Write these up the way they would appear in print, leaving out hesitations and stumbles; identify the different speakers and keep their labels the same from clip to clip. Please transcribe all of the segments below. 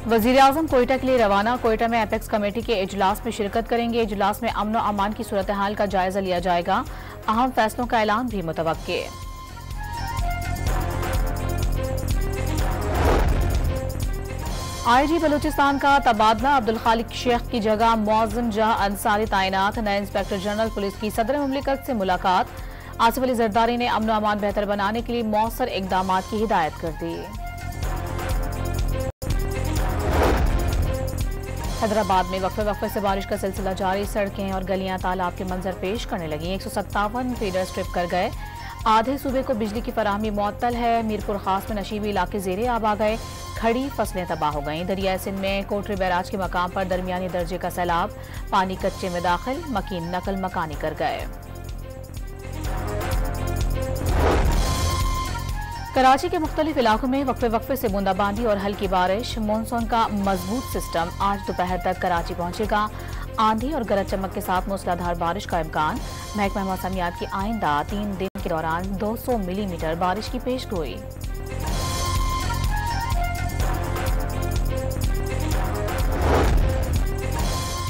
Speaker 1: वजीर आजम कोयटा के लिए रवाना। कोयटा में एपेक्स कमेटी के इजलास में शिरकत करेंगे। इजलास में अमन और अमान की सूरत हाल का जायजा लिया जाएगा। अहम फैसलों का ऐलान भी मुतवक्के। आईजी बलूचिस्तान का तबादला। अब्दुल खालिक शेख की जगह मौज़िम जहां अंसारी तैनात। नए इंस्पेक्टर जनरल पुलिस की सदर मुमलिकत से मुलाकात। आसिफ अली जरदारी ने अमन अमान बेहतर बनाने के लिए मौसर इकदाम की हिदायत कर दी। हैदराबाद में वक्फे से बारिश का सिलसिला जारी। सड़कें और गलियां तालाब के मंजर पेश करने लगी। 157 फीडर स्ट्रिप कर गए। आधे सूबे को बिजली की फराहमी मुअत्तल है। मीरपुर खास में नशीबी इलाके ज़ेरे आब आ गए। खड़ी फसलें तबाह हो गईं। दरियाए सिंध में कोटरी बैराज के मकाम पर दरमियानी दर्जे का सैलाब। पानी कच्चे में दाखिल। मकीन नकल मकानी कर गए। कराची के मुख्तलिफ इलाकों में वक्फे से बूंदाबांदी और हल्की बारिश। मानसून का मजबूत सिस्टम आज दोपहर तक कराची पहुंचेगा। आंधी और गरज चमक के साथ मूसलाधार बारिश का इम्कान। महकमा मौसमियात की आइंदा 3 दिन के दौरान 200 मिलीमीटर बारिश की पेशगोई।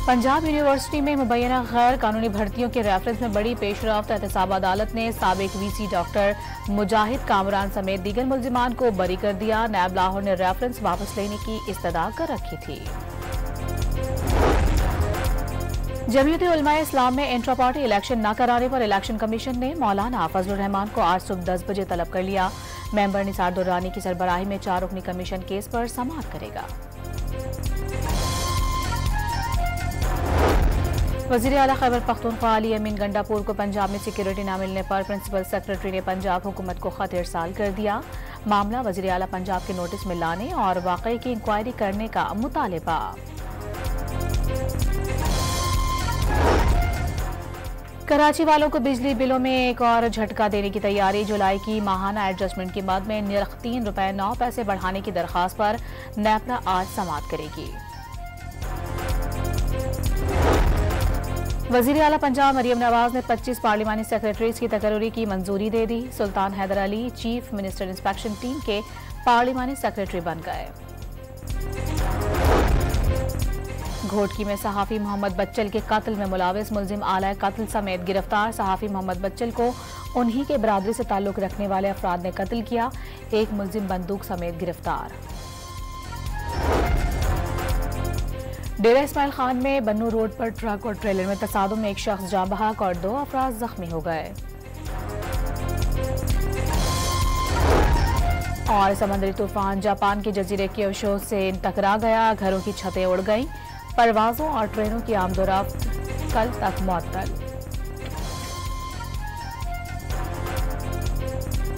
Speaker 1: पंजाब यूनिवर्सिटी में मुबैना गैर कानूनी भर्तियों के रेफरेंस में बड़ी पेशरफ्त। एहतसाब अदालत ने साबिक वीसी डॉक्टर मुजाहिद कामरान समेत दीगर मुल्जिमान को बरी कर दिया। नैब लाहौर ने रेफरेंस वापस लेने की इस्तदा कर रखी थी। जमीयत उलमाए इस्लाम में इंट्रा पार्टी इलेक्शन न कराने पर इलेक्शन कमीशन ने मौलाना फजलुर रहमान को आज सुबह 10 बजे तलब कर लिया। मेंबर निसार दुर्रानी की सरबराही में 4 रुकनी कमीशन केस पर समाअत करेगा। वज़ीर आला खैबर पख्तूनख्वा अली अमीन गंडापुर को पंजाब में सिक्योरिटी न मिलने पर प्रिंसिपल सेक्रेटरी ने पंजाब हुकूमत को खत इरसाल कर दिया। मामला वज़ीर आला पंजाब के नोटिस में लाने और वाक़ये की इंक्वायरी करने का मुतालिबा। कराची वालों को बिजली बिलों में एक और झटका देने की तैयारी। जुलाई की माहाना एडजस्टमेंट की मद में निर्ख ₹3.09 बढ़ाने की दरखास्त पर नेपरा आज समाअत करेगी। वज़ीर आला पंजाब मरियम नवाज ने 25 पार्लिमानी सेक्रेटरीज की तकर्री की मंजूरी दे दी। Sultan Haider Ali chief minister inspection team के पार्लिमानी सेक्रेटरी बन गए। घोटकी में सहाफ़ी मोहम्मद बच्चल के कत्ल में मुलाविस मुल्जिम आला कत्ल समेत गिरफ्तार। सहाफ़ी मोहम्मद बच्चल को उन्हीं के बरादरी से ताल्लुक रखने वाले अफराद ने कत्ल किया। एक मुल्जिम बंदूक समेत गिरफ्तार। डेरा इस्माइल खान में बन्नू रोड पर ट्रक और ट्रेलर में तसादुम में एक शख्स जाँ बहक और 2 अफराद जख्मी हो गए। और समंदरी तूफान जापान के जजीरे क्योशो से टकरा गया। घरों की छतें उड़ गईं। परवाजों और ट्रेनों की आमदोरफ्त कल तक मुअत्तल।